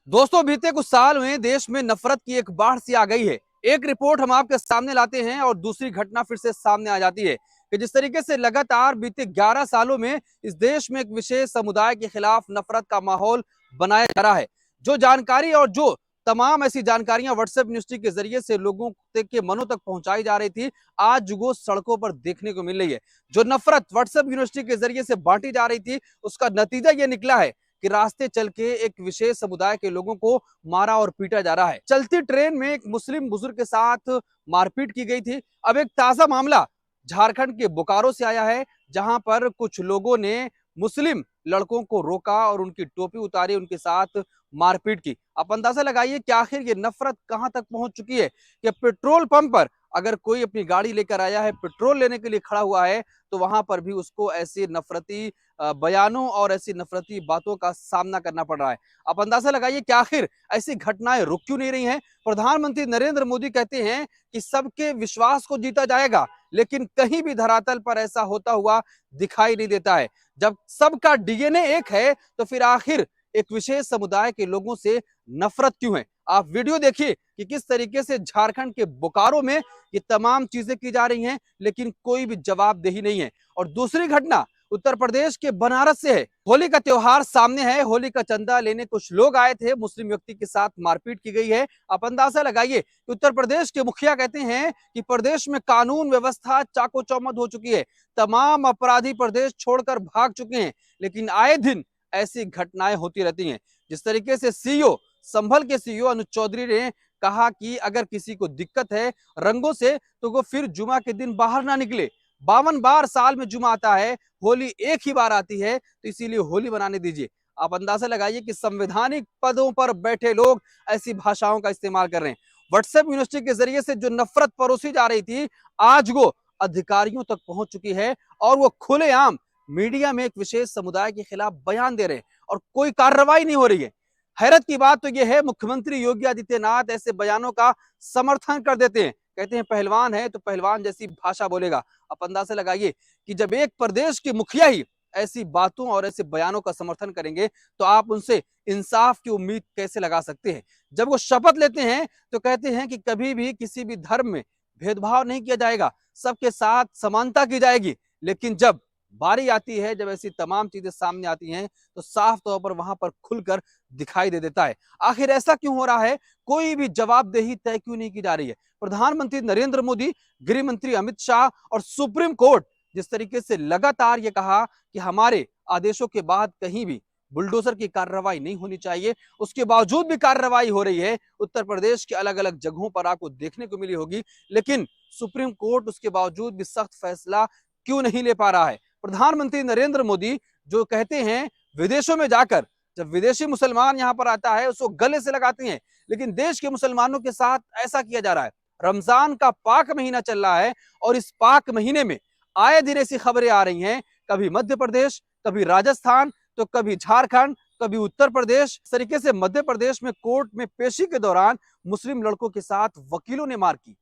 दोस्तों, बीते कुछ साल में देश में नफरत की एक बाढ़ सी आ गई है। एक रिपोर्ट हम आपके सामने लाते हैं और दूसरी घटना फिर से सामने आ जाती है कि जिस तरीके से लगातार बीते 11 सालों में इस देश में एक विशेष समुदाय के खिलाफ नफरत का माहौल बनाया जा रहा है। जो जानकारी और जो तमाम ऐसी जानकारियां व्हाट्सएप न्यूज़ के जरिए से लोगों के मनों तक पहुंचाई जा रही थी, आज वो सड़कों पर देखने को मिल रही है। जो नफरत व्हाट्सएप यूनिवर्सिटी के जरिए से बांटी जा रही थी, उसका नतीजा ये निकला है कि रास्ते चल के एक विशेष समुदाय के लोगों को मारा और पीटा जा रहा है। चलती ट्रेन में एक मुस्लिम बुजुर्ग के साथ मारपीट की गई थी। अब एक ताजा मामला झारखंड के बोकारो से आया है, जहां पर कुछ लोगों ने मुस्लिम लड़कों को रोका और उनकी टोपी उतारी, उनके साथ मारपीट की। आप अंदाजा लगाइए कि आखिर ये नफरत कहां तक पहुंच चुकी है कि पेट्रोल पंप पर अगर कोई अपनी गाड़ी लेकर आया है, पेट्रोल लेने के लिए खड़ा हुआ है, तो वहां पर भी उसको ऐसी नफरती बयानों और ऐसी नफरती बातों का सामना करना पड़ रहा है। आप अंदाजा लगाइए कि आखिर ऐसी घटनाएं रुक क्यों नहीं रही हैं। प्रधानमंत्री नरेंद्र मोदी कहते हैं कि सबके विश्वास को जीता जाएगा, लेकिन कहीं भी धरातल पर ऐसा होता हुआ दिखाई नहीं देता है। जब सबका डीएनए एक है, तो फिर आखिर एक विशेष समुदाय के लोगों से नफरत क्यों है। आप वीडियो देखिए कि किस तरीके से झारखंड के बोकारो में ये तमाम चीजें की जा रही हैं, लेकिन कोई भी जवाबदेही नहीं है। और दूसरी घटना उत्तर प्रदेश के बनारस से है। होली का त्योहार सामने है। होली का चंदा लेने कुछ लोग आए थे, मुस्लिम व्यक्ति के साथ मारपीट की गई है। आप अंदाजा लगाइए कि उत्तर प्रदेश के मुखिया कहते हैं कि प्रदेश में कानून व्यवस्था चाको चौबंद हो चुकी है, तमाम अपराधी प्रदेश छोड़कर भाग चुके हैं, लेकिन आए दिन ऐसी घटनाएं होती रहती हैं। जिस तरीके से सीईओ संभल के सीईओ अनुज चौधरी ने कहा कि अगर किसी को दिक्कत है रंगों से, तो वो फिर जुमा के दिन बाहर ना निकले। 52 बार साल में जुमा आता है, होली एक ही बार आती है, तो इसीलिए होली मनाने दीजिए। आप अंदाजा लगाइए कि संवैधानिक पदों पर बैठे लोग ऐसी भाषाओं का इस्तेमाल कर रहे हैं। व्हाट्सएप यूनिवर्सिटी के जरिए से जो नफरत परोसी जा रही थी, आज वो अधिकारियों तक पहुंच चुकी है और वो खुलेआम मीडिया में एक विशेष समुदाय के खिलाफ बयान दे रहे हैं और कोई कार्रवाई नहीं हो रही है। हैरत की बात तो यह है, मुख्यमंत्री योगी आदित्यनाथ ऐसे बयानों का समर्थन कर देते हैं। कहते हैं पहलवान है तो पहलवान जैसी भाषा बोलेगा। आप अंदाजा लगाइए कि जब एक प्रदेश के मुखिया ही ऐसी बातों और ऐसे बयानों का समर्थन करेंगे, तो आप उनसे इंसाफ की उम्मीद कैसे लगा सकते हैं। जब वो शपथ लेते हैं तो कहते हैं कि कभी भी किसी भी धर्म में भेदभाव नहीं किया जाएगा, सबके साथ समानता की जाएगी। लेकिन जब बारी आती है, जब ऐसी तमाम चीजें सामने आती हैं, तो साफ तौर पर वहां पर खुलकर दिखाई दे देता है। आखिर ऐसा क्यों हो रहा है? कोई भी जवाबदेही तय क्यों नहीं की जा रही है? प्रधानमंत्री नरेंद्र मोदी, गृह मंत्री अमित शाह और सुप्रीम कोर्ट जिस तरीके से लगातार ये कहा कि हमारे आदेशों के बाद कहीं भी बुलडोजर की कार्रवाई नहीं होनी चाहिए, उसके बावजूद भी कार्रवाई हो रही है। उत्तर प्रदेश के अलग अलग जगहों पर आपको देखने को मिली होगी, लेकिन सुप्रीम कोर्ट उसके बावजूद भी सख्त फैसला क्यों नहीं ले पा रहा है। प्रधानमंत्री नरेंद्र मोदी जो कहते हैं विदेशों में जाकर जब विदेशी मुसलमान यहां पर आता है उसको गले से लगाते हैं, लेकिन देश के मुसलमानों के साथ ऐसा किया जा रहा है। रमजान का पाक महीना चल रहा है और इस पाक महीने में आए दिन ऐसी खबरें आ रही हैं, कभी मध्य प्रदेश, कभी राजस्थान, तो कभी झारखंड, कभी उत्तर प्रदेश। इस तरीके से मध्य प्रदेश में कोर्ट में पेशी के दौरान मुस्लिम लड़कों के साथ वकीलों ने मार की।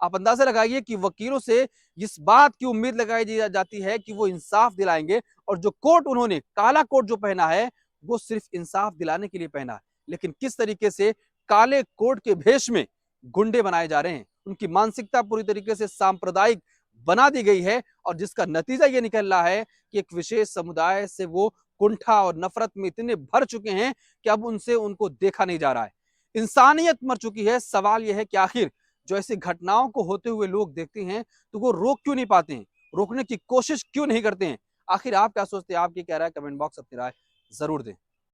आप अंदाजा लगाइए कि वकीलों से इस बात की उम्मीद लगाई जाती है कि वो इंसाफ दिलाएंगे, और जो कोट उन्होंने काला कोट जो पहना है, वो सिर्फ इंसाफ दिलाने के लिए पहना है। लेकिन किस तरीके से काले कोट के भेष में गुंडे बनाए जा रहे हैं, उनकी मानसिकता पूरी तरीके से सांप्रदायिक बना दी गई है, और जिसका नतीजा ये निकल रहा है कि एक विशेष समुदाय से वो कुंठा और नफरत में इतने भर चुके हैं कि अब उनसे उनको देखा नहीं जा रहा है। इंसानियत मर चुकी है। सवाल यह है कि आखिर जो ऐसी घटनाओं को होते हुए लोग देखते हैं, तो वो रोक क्यों नहीं पाते हैं, रोकने की कोशिश क्यों नहीं करते हैं। आखिर आप क्या सोचते हैं? आपकी क्या राय? कमेंट बॉक्स अपनी राय जरूर दें।